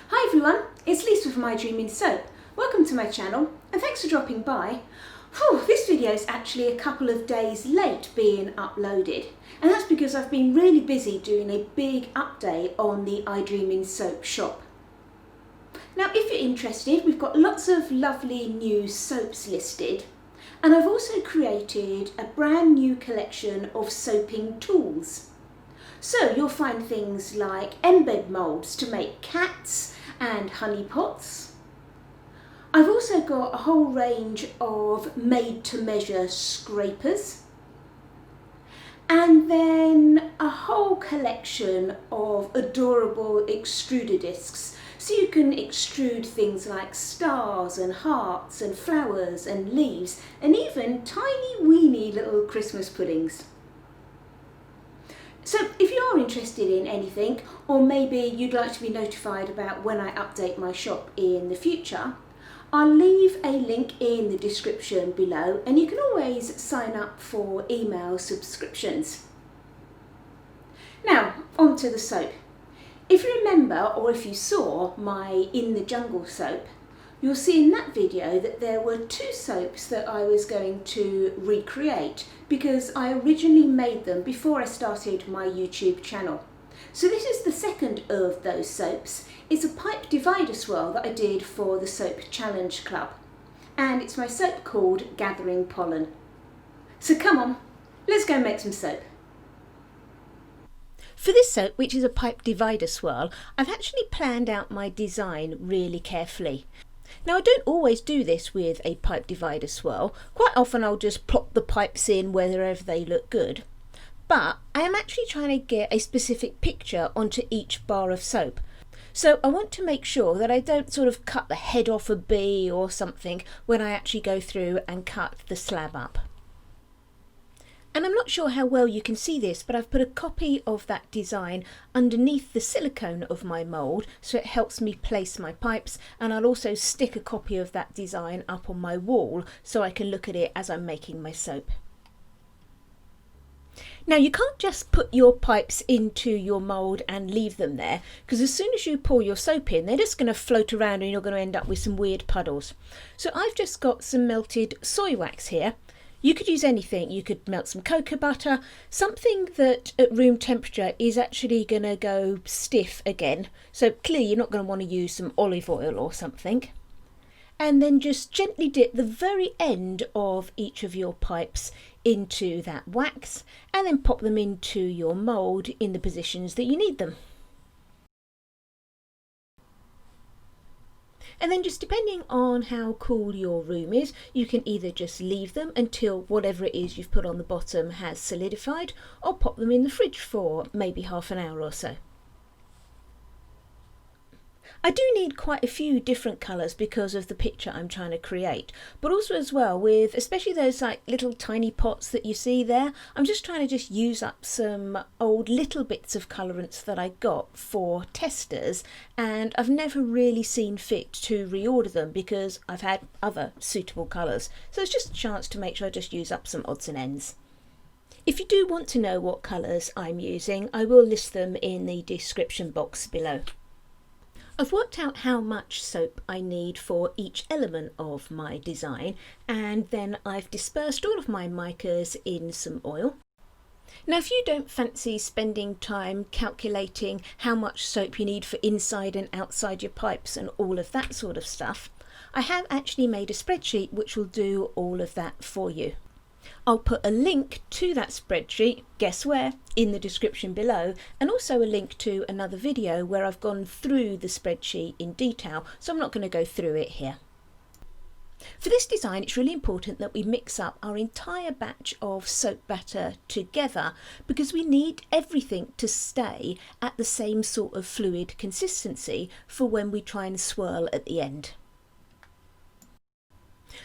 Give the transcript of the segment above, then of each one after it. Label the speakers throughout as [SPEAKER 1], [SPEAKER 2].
[SPEAKER 1] Hi everyone, it's Lisa from My Dream in Soap. Welcome to my channel and thanks for dropping by. This video is actually a couple of days late being uploaded, and that's because I've been really busy doing a big update on the I Dream in Soap shop. Now if you're interested, we've got lots of lovely new soaps listed, and I've also created a brand new collection of soaping tools. So you'll find things like embed moulds to make cats and honey pots. I've also got a whole range of made to measure scrapers, and then a whole collection of adorable extruder discs, so you can extrude things like stars and hearts and flowers and leaves and even tiny weeny little Christmas puddings. So if you are interested in anything, or maybe you'd like to be notified about when I update my shop in the future, I'll leave a link in the description below, and you can always sign up for email subscriptions. Now, on to the soap. If you remember, or if you saw my In the Jungle soap, you'll see in that video that there were two soaps that I was going to recreate because I originally made them before I started my YouTube channel. So this is the second of those soaps. It's a pipe divider swirl that I did for the Soap Challenge Club, and it's my soap called Gathering Pollen. So come on, let's go make some soap. For this soap, which is a pipe divider swirl, I've actually planned out my design really carefully. Now I don't always do this with a pipe divider swirl. Quite often I'll just plop the pipes in wherever they look good. But I am actually trying to get a specific picture onto each bar of soap. So I want to make sure that I don't sort of cut the head off a bee or something when I actually go through and cut the slab up. And I'm not sure how well you can see this, but I've put a copy of that design underneath the silicone of my mould, so it helps me place my pipes, and I'll also stick a copy of that design up on my wall so I can look at it as I'm making my soap. Now you can't just put your pipes into your mould and leave them there, because as soon as you pour your soap in, they're just going to float around and you're going to end up with some weird puddles. So I've just got some melted soy wax here. You could use anything. You could melt some cocoa butter, something that at room temperature is actually going to go stiff again. So clearly you're not going to want to use some olive oil or something. And then just gently dip the very end of each of your pipes into that wax, and then pop them into your mould in the positions that you need them. And then just depending on how cool your room is, you can either just leave them until whatever it is you've put on the bottom has solidified, or pop them in the fridge for maybe half an hour or so. I do need quite a few different colours because of the picture I'm trying to create, but also as well with especially those like little tiny pots that you see there, I'm just trying to use up some old little bits of colourants that I got for testers, and I've never really seen fit to reorder them because I've had other suitable colours. So it's just a chance to make sure I just use up some odds and ends. If you do want to know what colours I'm using, I will list them in the description box below. I've worked out how much soap I need for each element of my design, and then I've dispersed all of my micas in some oil. Now if you don't fancy spending time calculating how much soap you need for inside and outside your pipes and all of that sort of stuff, I have actually made a spreadsheet which will do all of that for you. I'll put a link to that spreadsheet, guess where, in the description below, and also a link to another video where I've gone through the spreadsheet in detail, so I'm not going to go through it here. For this design, it's really important that we mix up our entire batch of soap batter together, because we need everything to stay at the same sort of fluid consistency for when we try and swirl at the end.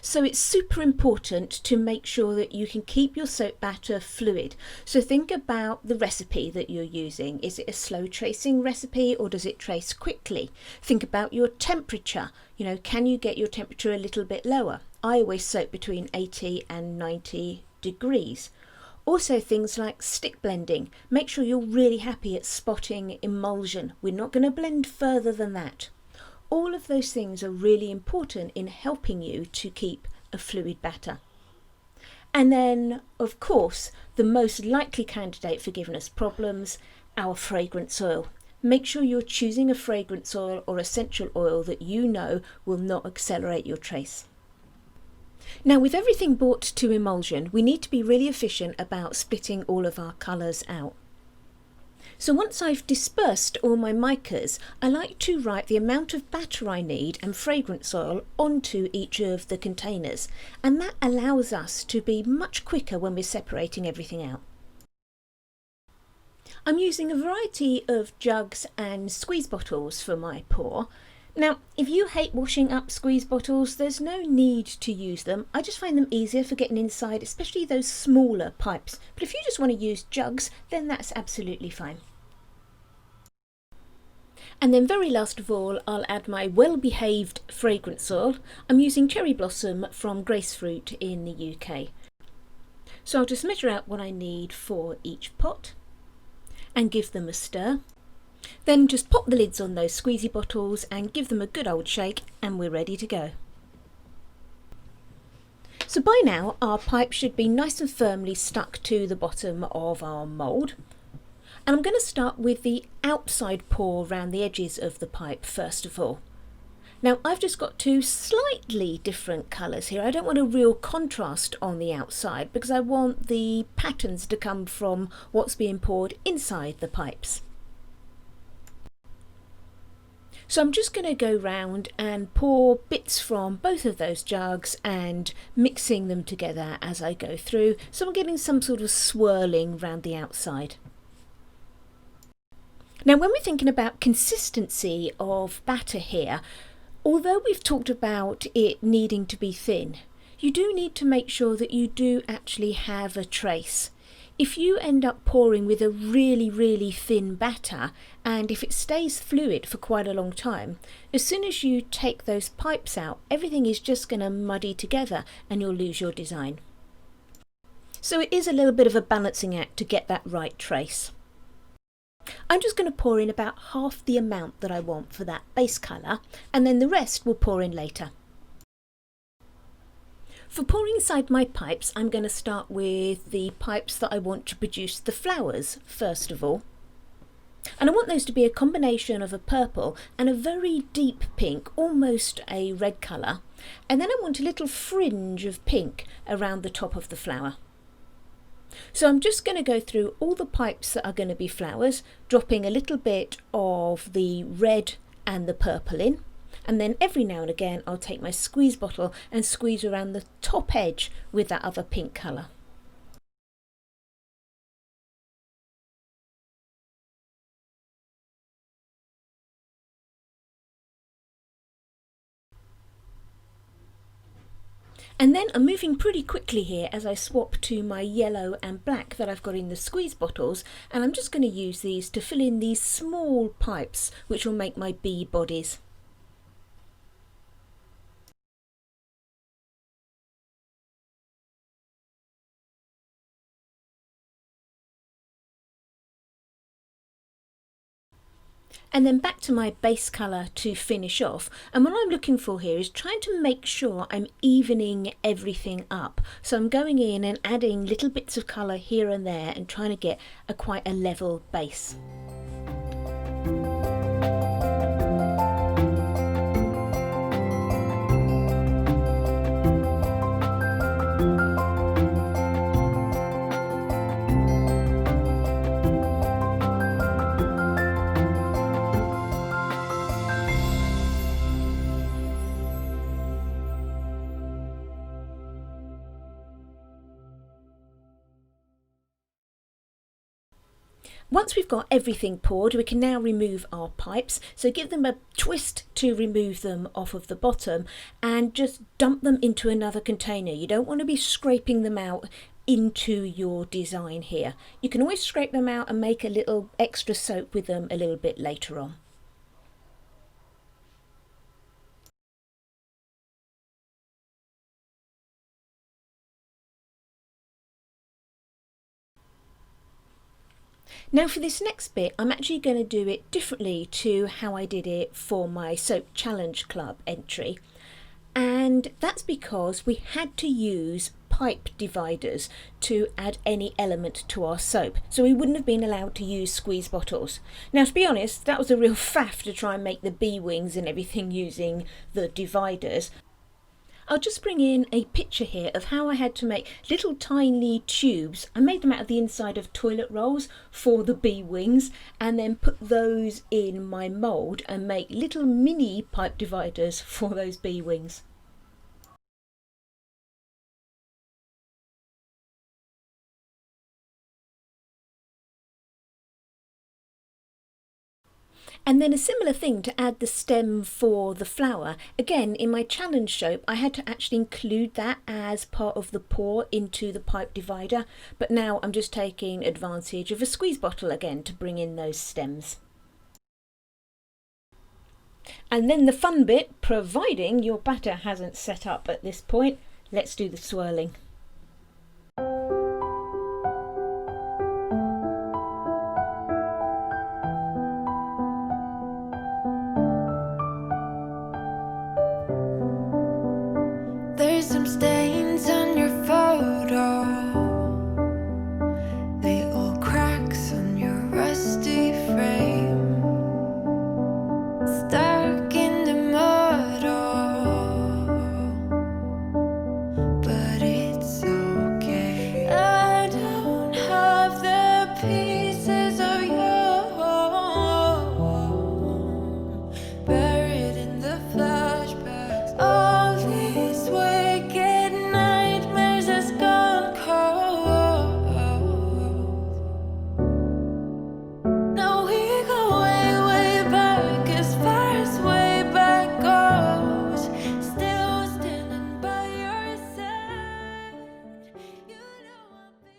[SPEAKER 1] So it's super important to make sure that you can keep your soap batter fluid. So think about the recipe that you're using. Is it a slow tracing recipe or does it trace quickly? Think about your temperature. Can you get your temperature a little bit lower? I always soap between 80 and 90 degrees. Also things like stick blending. Make sure you're really happy at spotting emulsion. We're not going to blend further than that. all of those things are really important in helping you to keep a fluid batter. And then, of course, the most likely candidate for giving us problems, our fragrance oil. Make sure you're choosing a fragrance oil or essential oil that you know will not accelerate your trace. Now, with everything brought to emulsion, we need to be really efficient about splitting all of our colours out. So once I've dispersed all my micas, I like to write the amount of batter I need and fragrance oil onto each of the containers, and that allows us to be much quicker when we're separating everything out. I'm using a variety of jugs and squeeze bottles for my pour. Now, if you hate washing up squeeze bottles, there's no need to use them. I just find them easier for getting inside, especially those smaller pipes. But if you just want to use jugs, then that's absolutely fine. And then very last of all, I'll add my well-behaved fragrance oil. I'm using Cherry Blossom from Gracefruit in the UK. So I'll just measure out what I need for each pot and give them a stir. Then just pop the lids on those squeezy bottles and give them a good old shake, and we're ready to go. So by now our pipe should be nice and firmly stuck to the bottom of our mould. And I'm going to start with the outside pour around the edges of the pipe first of all. Now I've just got two slightly different colours here. I don't want a real contrast on the outside because I want the patterns to come from what's being poured inside the pipes. So I'm just going to go round and pour bits from both of those jugs and mixing them together as I go through. So I'm getting some sort of swirling round the outside. Now when we're thinking about consistency of batter here, although we've talked about it needing to be thin, you do need to make sure that you do actually have a trace. If you end up pouring with a really thin batter, and if it stays fluid for quite a long time, as soon as you take those pipes out, everything is just going to muddy together and you'll lose your design. So it is a little bit of a balancing act to get that right trace. I'm just going to pour in about half the amount that I want for that base colour, and then the rest will pour in later. For pouring inside my pipes, I'm going to start with the pipes that I want to produce the flowers first of all. And I want those to be a combination of a purple and a very deep pink, almost a red colour. And then I want a little fringe of pink around the top of the flower. So I'm just going to go through all the pipes that are going to be flowers, dropping a little bit of the red and the purple in. And then every now and again I'll take my squeeze bottle and squeeze around the top edge with that other pink colour. And then I'm moving pretty quickly here as I swap to my yellow and black that I've got in the squeeze bottles, and I'm just going to use these to fill in these small pipes which will make my bee bodies. And then back to my base colour to finish off, and what I'm looking for here is trying to make sure I'm evening everything up. So I'm going in and adding little bits of colour here and there and trying to get quite a level base. Once we've got everything poured, we can now remove our pipes. So give them a twist to remove them off of the bottom and just dump them into another container. You don't want to be scraping them out into your design here. You can always scrape them out and make a little extra soap with them a little bit later on. Now for this next bit, I'm actually going to do it differently to how I did it for my Soap Challenge Club entry. And that's because we had to use pipe dividers to add any element to our soap, so we wouldn't have been allowed to use squeeze bottles. Now to be honest, that was a real faff to try and make the bee wings and everything using the dividers. I'll just bring in a picture here of how I had to make little tiny tubes. I made them out of the inside of toilet rolls for the bee wings, and then put those in my mould and make little mini pipe dividers for those bee wings. And then a similar thing to add the stem for the flower. Again, in my challenge soap, I had to actually include that as part of the pour into the pipe divider, but now I'm just taking advantage of a squeeze bottle again to bring in those stems. And then the fun bit, providing your batter hasn't set up at this point, let's do the swirling.
[SPEAKER 2] There's some stains on your photo, little cracks on your rusty frame, stuck in the mud, but it's okay. I don't have the pieces of you buried in the flashbacks. All these wicked nightmares has gone cold. Now we go way, way back, as far as way back goes. Still standing by your side. You know I'll be.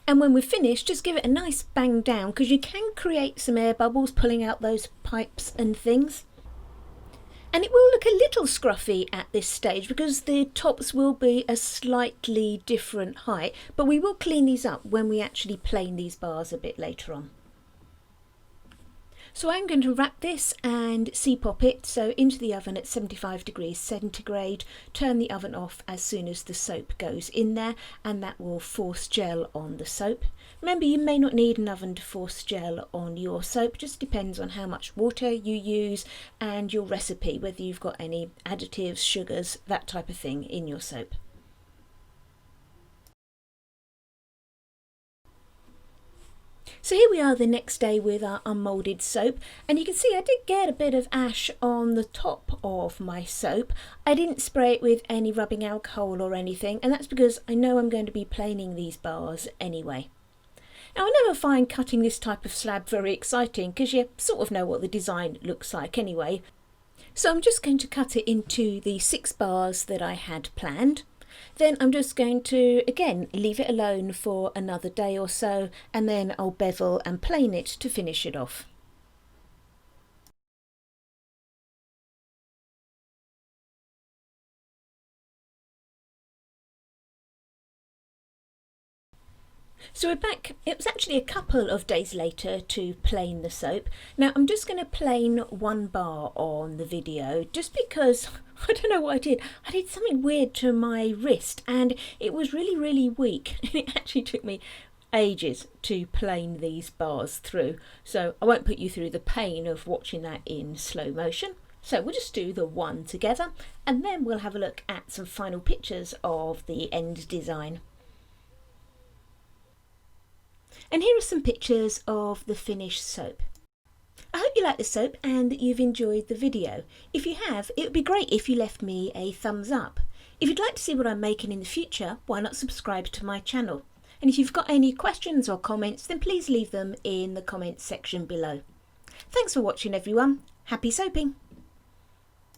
[SPEAKER 1] And when we're finished, just give it a nice bang down, because you can create some air bubbles pulling out those pipes and things. And it will look a little scruffy at this stage because the tops will be a slightly different height, but we will clean these up when we actually plane these bars a bit later on. So I'm going to wrap this and CPOP it, so into the oven at 75 degrees centigrade. Turn the oven off as soon as the soap goes in there, and that will force gel on the soap. Remember, you may not need an oven to force gel on your soap, just depends on how much water you use and your recipe, whether you've got any additives, sugars, that type of thing in your soap. So here we are the next day with our unmoulded soap, and you can see I did get a bit of ash on the top of my soap. I didn't spray it with any rubbing alcohol or anything, and that's because I know I'm going to be planing these bars anyway. Now I never find cutting this type of slab very exciting because you sort of know what the design looks like anyway. So I'm just going to cut it into the 6 bars that I had planned. Then I'm just going to, again, leave it alone for another day or so, and then I'll bevel and plane it to finish it off. So we're back. It was actually a couple of days later to plane the soap. Now I'm just going to plane 1 bar on the video just because I don't know what I did. I did something weird to my wrist and it was really weak. It actually took me ages to plane these bars through. So I won't put you through the pain of watching that in slow motion. So we'll just do the 1 together and then we'll have a look at some final pictures of the end design. And here are some pictures of the finished soap. I hope you like the soap and that you've enjoyed the video. If you have, it would be great if you left me a thumbs up. If you'd like to see what I'm making in the future, why not subscribe to my channel? And if you've got any questions or comments, then please leave them in the comments section below. Thanks for watching everyone. Happy soaping!